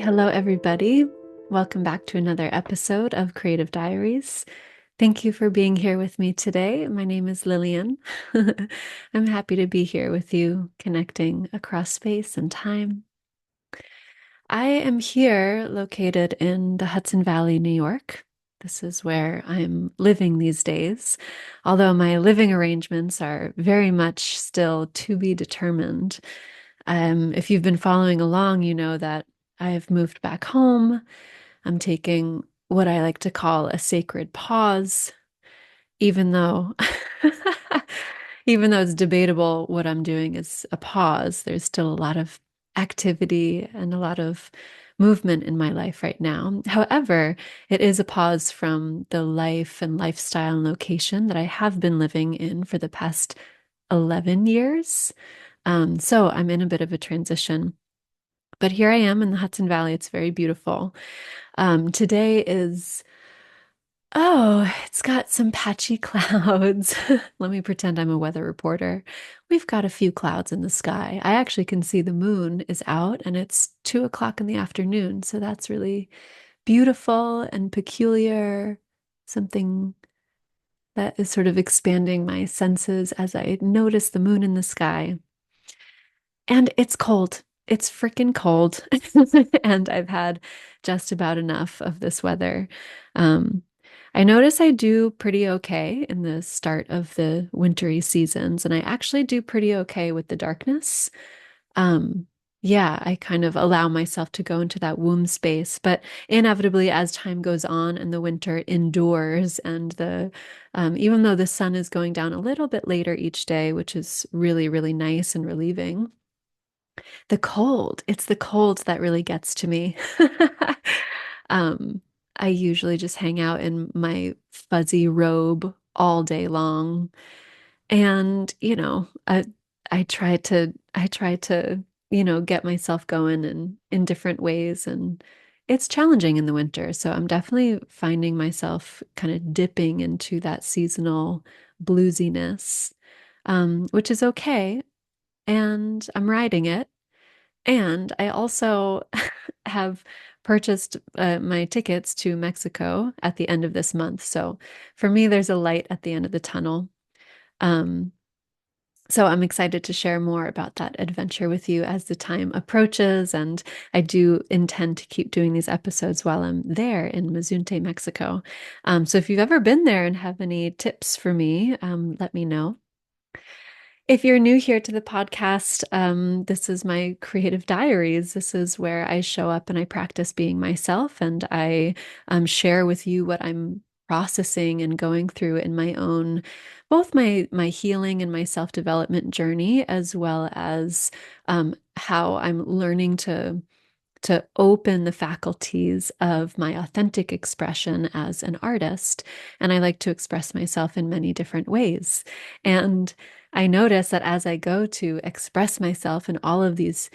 Hello, everybody. Welcome back to another episode of Creative Diaries. Thank you for being here with me today. My name is Lillian. I'm happy to be here with you, connecting across space and time. I am here located in the Hudson Valley, New York. This is where I'm living these days, although my living arrangements are very much still to be determined. If you've been following along, you know that I've moved back home. I'm taking what I like to call a sacred pause, even though even though it's debatable what I'm doing is a pause, there's still a lot of activity and a lot of movement in my life right now. However, it is a pause from the life and lifestyle and location that I have been living in for the past 11 years. So I'm in a bit of a transition. But here I am in the Hudson Valley. It's very beautiful. Today is, it's got some patchy clouds. Let me pretend I'm a weather reporter. We've got a few clouds in the sky. I actually can see the moon is out and it's 2 o'clock in the afternoon. So that's really beautiful and peculiar. Something that is sort of expanding my senses as I notice the moon in the sky. And it's cold. It's freaking cold. And I've had just about enough of this weather. Um, I notice I do pretty okay in the start of the wintry seasons, and I actually do pretty okay with the darkness. Um, yeah, I kind of allow myself to go into that womb space, but inevitably, as time goes on and the winter endures, and the even though the sun is going down a little bit later each day, which is really, really nice and relieving, the cold, it's the cold that really gets to me. Um, I usually just hang out in my fuzzy robe all day long. And, I try to get myself going in different ways. And it's challenging in the winter. So I'm definitely finding myself kind of dipping into that seasonal bluesiness, which is okay. And I'm riding it. And I also have purchased my tickets to Mexico at the end of this month. So for me, there's a light at the end of the tunnel. Um, so I'm excited to share more about that adventure with you as the time approaches. And I do intend to keep doing these episodes while I'm there in Mazunte, Mexico. So if you've ever been there and have any tips for me, let me know. If you're new here to the podcast, this is my creative diaries. This is where I show up and I practice being myself, and I share with you what I'm processing and going through in my own, both my healing and my self-development journey, as well as how I'm learning to open the faculties of my authentic expression as an artist. And I like to express myself in many different ways. And I notice that as I go to express myself in all of these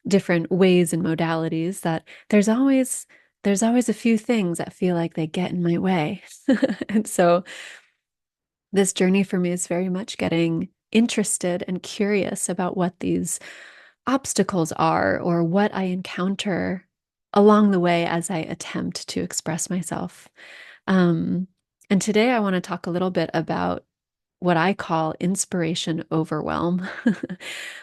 different ways and modalities, that there's always a few things that feel like they get in my way. And so this journey for me is very much getting interested and curious about what these obstacles are or what I encounter along the way as I attempt to express myself. Um, and today I want to talk a little bit about what I call inspiration overwhelm.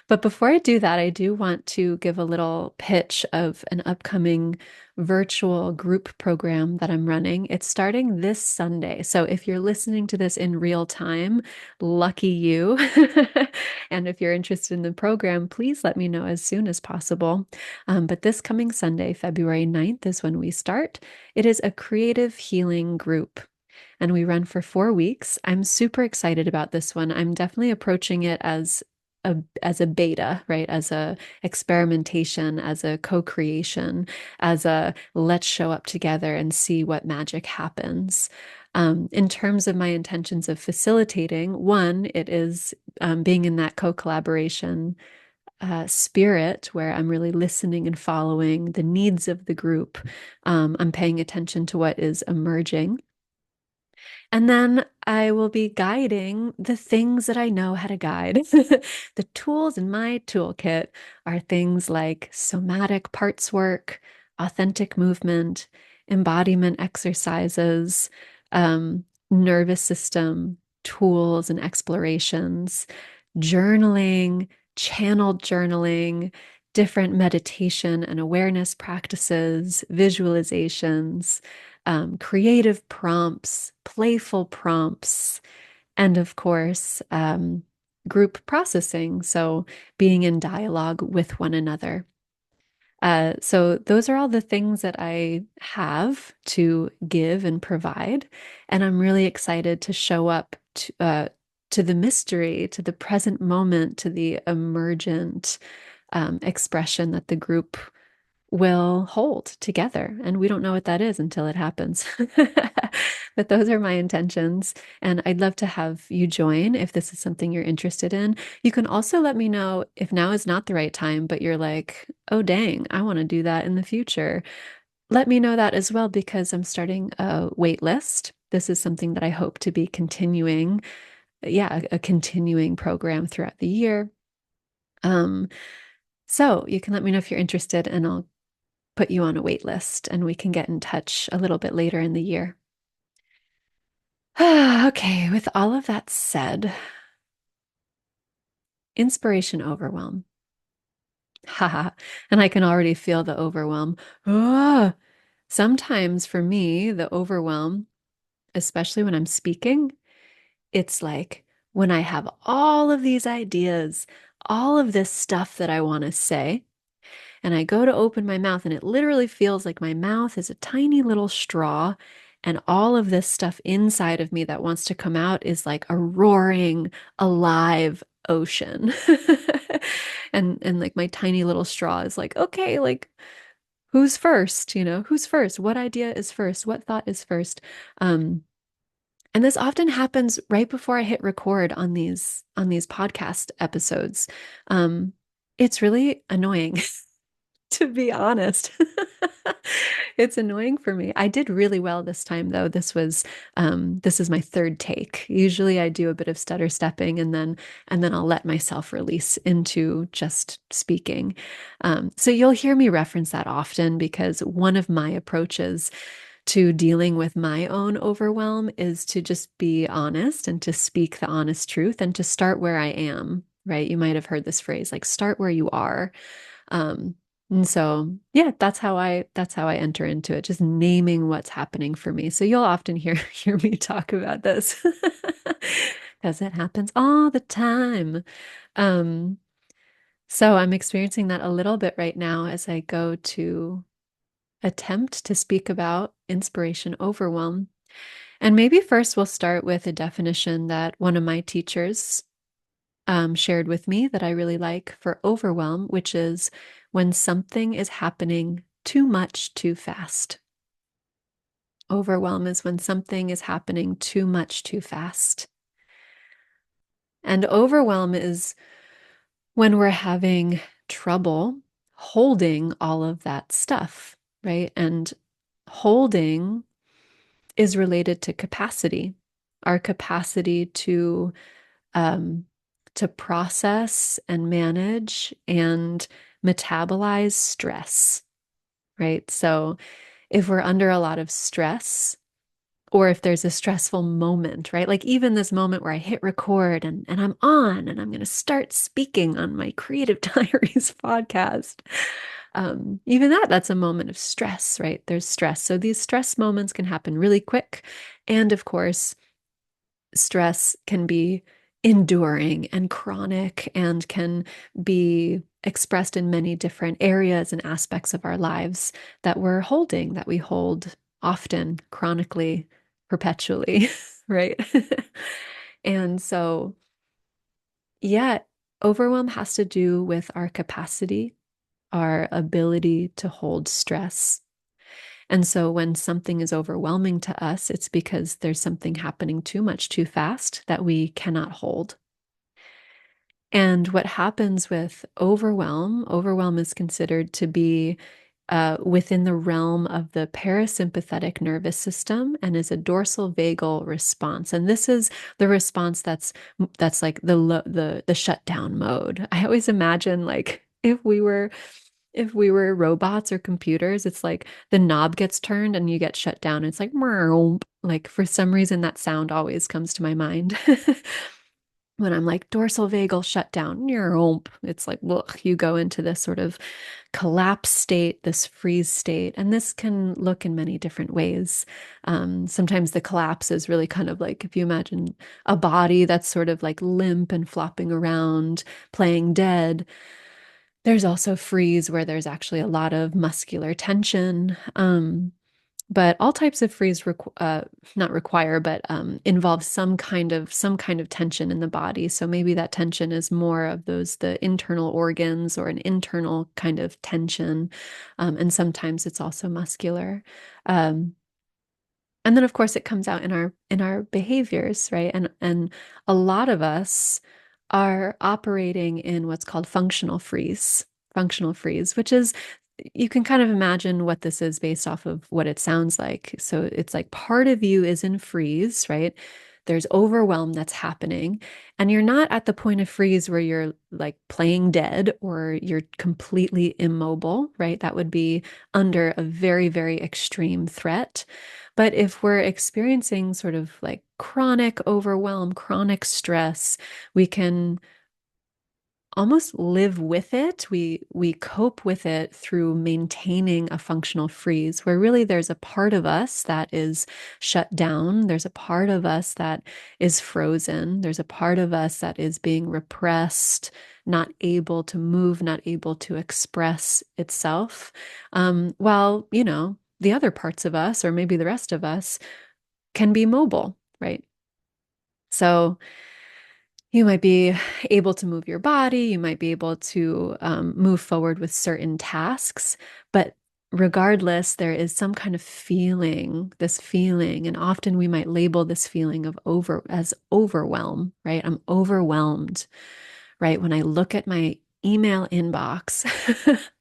But before I do that, I do want to give a little pitch of an upcoming virtual group program that I'm running. It's starting this Sunday. So if you're listening to this in real time, lucky you. And if you're interested in the program, please let me know as soon as possible. But this coming Sunday, February 9th, is when we start. It is a creative healing group and we run for 4 weeks. I'm super excited about this one. I'm definitely approaching it as a beta, right? As a experimentation, as a co-creation, as a let's show up together and see what magic happens. In terms of my intentions of facilitating, one, it is being in that co-collaboration spirit where I'm really listening and following the needs of the group. I'm paying attention to what is emerging. And then I will be guiding the things that I know how to guide. The tools in my toolkit are things like somatic parts work, authentic movement, embodiment exercises, nervous system tools and explorations, journaling, channeled journaling, different meditation and awareness practices, visualizations, creative prompts, playful prompts, and of course, group processing. So being in dialogue with one another. So those are all the things that I have to give and provide. And I'm really excited to show up to the mystery, to the present moment, to the emergent expression that the group will hold together. And we don't know what that is until it happens. But those are my intentions. And I'd love to have you join if this is something you're interested in. You can also let me know if now is not the right time, but you're like, oh, dang, I want to do that in the future. Let me know that as well because I'm starting a wait list. This is something that I hope to be continuing. Yeah, a continuing program throughout the year. So you can let me know if you're interested and I'll put you on a wait list and we can get in touch a little bit later in the year. Okay, with all of that said, inspiration overwhelm. Haha, and I can already feel the overwhelm. Ah, sometimes for me, the overwhelm, especially when I'm speaking, it's like when I have all of these ideas, all of this stuff that I want to say, and I go to open my mouth, and it literally feels like my mouth is a tiny little straw, and all of this stuff inside of me that wants to come out is like a roaring, alive ocean. And like my tiny little straw is like, okay, like who's first? Who's first? What idea is first? What thought is first? Um, and this often happens right before I hit record on these podcast episodes. It's really annoying. To be honest. It's annoying for me. I did really well this time though. This is my third take. Usually I do a bit of stutter stepping and then I'll let myself release into just speaking. So you'll hear me reference that often because one of my approaches to dealing with my own overwhelm is to just be honest and to speak the honest truth and to start where I am, right? You might have heard this phrase, like start where you are. Um, and so, yeah, that's how I enter into it, just naming what's happening for me. So you'll often hear me talk about this because it happens all the time. Um, so I'm experiencing that a little bit right now as I go to attempt to speak about inspiration overwhelm. And maybe first we'll start with a definition that one of my teachers shared with me that I really like for overwhelm, which is when something is happening too much too fast. Overwhelm is when something is happening too much too fast. And overwhelm is when we're having trouble holding all of that stuff, right? And holding is related to capacity, our capacity um, to process and manage and metabolize stress, right? So if we're under a lot of stress, or if there's a stressful moment, right? Like even this moment where I hit record and I'm on and I'm going to start speaking on my Creative Diaries podcast. Even that's a moment of stress, right? There's stress. So these stress moments can happen really quick. And of course, stress can be enduring and chronic and can be expressed in many different areas and aspects of our lives that we're holding, that we hold often, chronically, perpetually, right? And so, yeah, overwhelm has to do with our capacity, our ability to hold stress. And so when something is overwhelming to us, it's because there's something happening too much too fast that we cannot hold. And what happens with overwhelm is considered to be within the realm of the parasympathetic nervous system and is a dorsal vagal response. And this is the response that's like the shutdown mode. I always imagine like if we were If we were robots or computers, it's like the knob gets turned and you get shut down. It's like, meow. Like for some reason, that sound always comes to my mind. When I'm like dorsal vagal shutdown, it's like, look, you go into this sort of collapse state, this freeze state, and this can look in many different ways. Sometimes the collapse is really kind of like if you imagine a body that's sort of like limp and flopping around, playing dead. There's also freeze where there's actually a lot of muscular tension. But all types of freeze not require, but involve some kind of tension in the body. So maybe that tension is more of the internal organs or an internal kind of tension, and sometimes it's also muscular. Um, and then of course it comes out in our behaviors, right? And a lot of us are operating in what's called functional freeze, which is you can kind of imagine what this is based off of what it sounds like. So it's like part of you is in freeze, right? There's overwhelm that's happening, and you're not at the point of freeze where you're like playing dead or you're completely immobile, right? That would be under a very, very extreme threat. But if we're experiencing sort of like chronic overwhelm, chronic stress, we can almost live with it. We cope with it through maintaining a functional freeze, where really there's a part of us that is shut down. There's a part of us that is frozen. There's a part of us that is being repressed, not able to move, not able to express itself. While, the other parts of us, or maybe the rest of us, can be mobile, right? So you might be able to move your body, you might be able to move forward with certain tasks, but regardless, there is some kind of feeling, this feeling, and often we might label this feeling of as overwhelm, right? I'm overwhelmed, right? When I look at my email inbox,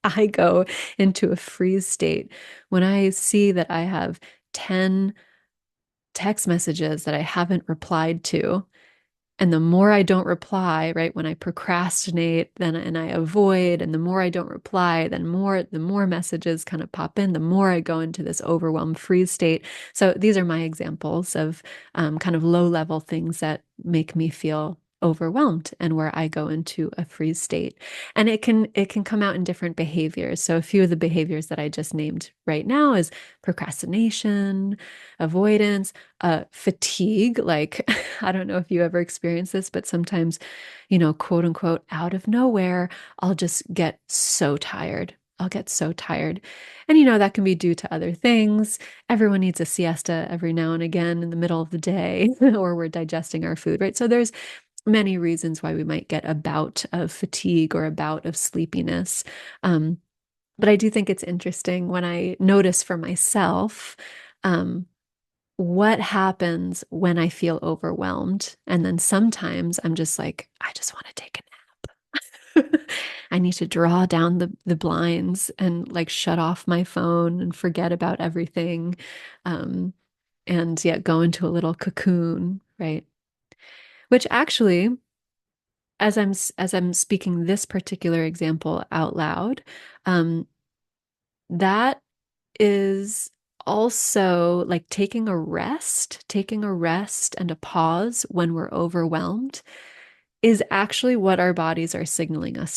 I go into a freeze state. When I see that I have 10 text messages that I haven't replied to, and the more I don't reply, right, when I procrastinate, then and I avoid, and the more I don't reply, the more messages kind of pop in, the more I go into this overwhelmed freeze state. So these are my examples of kind of low level things that make me feel overwhelmed and where I go into a freeze state. And it can come out in different behaviors. So a few of the behaviors that I just named right now is procrastination, avoidance, fatigue. Like, I don't know if you ever experience this, but sometimes, quote unquote, out of nowhere, I'll just get so tired. I'll get so tired. And, that can be due to other things. Everyone needs a siesta every now and again in the middle of the day, or we're digesting our food, right? So there's many reasons why we might get a bout of fatigue or a bout of sleepiness. But I do think it's interesting when I notice for myself, um, what happens when I feel overwhelmed. And then sometimes I'm just like, I just want to take a nap. I need to draw down the blinds and like shut off my phone and forget about everything. Um, and yeah, go into a little cocoon, right? Which actually, as I'm speaking this particular example out loud, um, that is also like taking a rest and a pause when we're overwhelmed is actually what our bodies are signaling us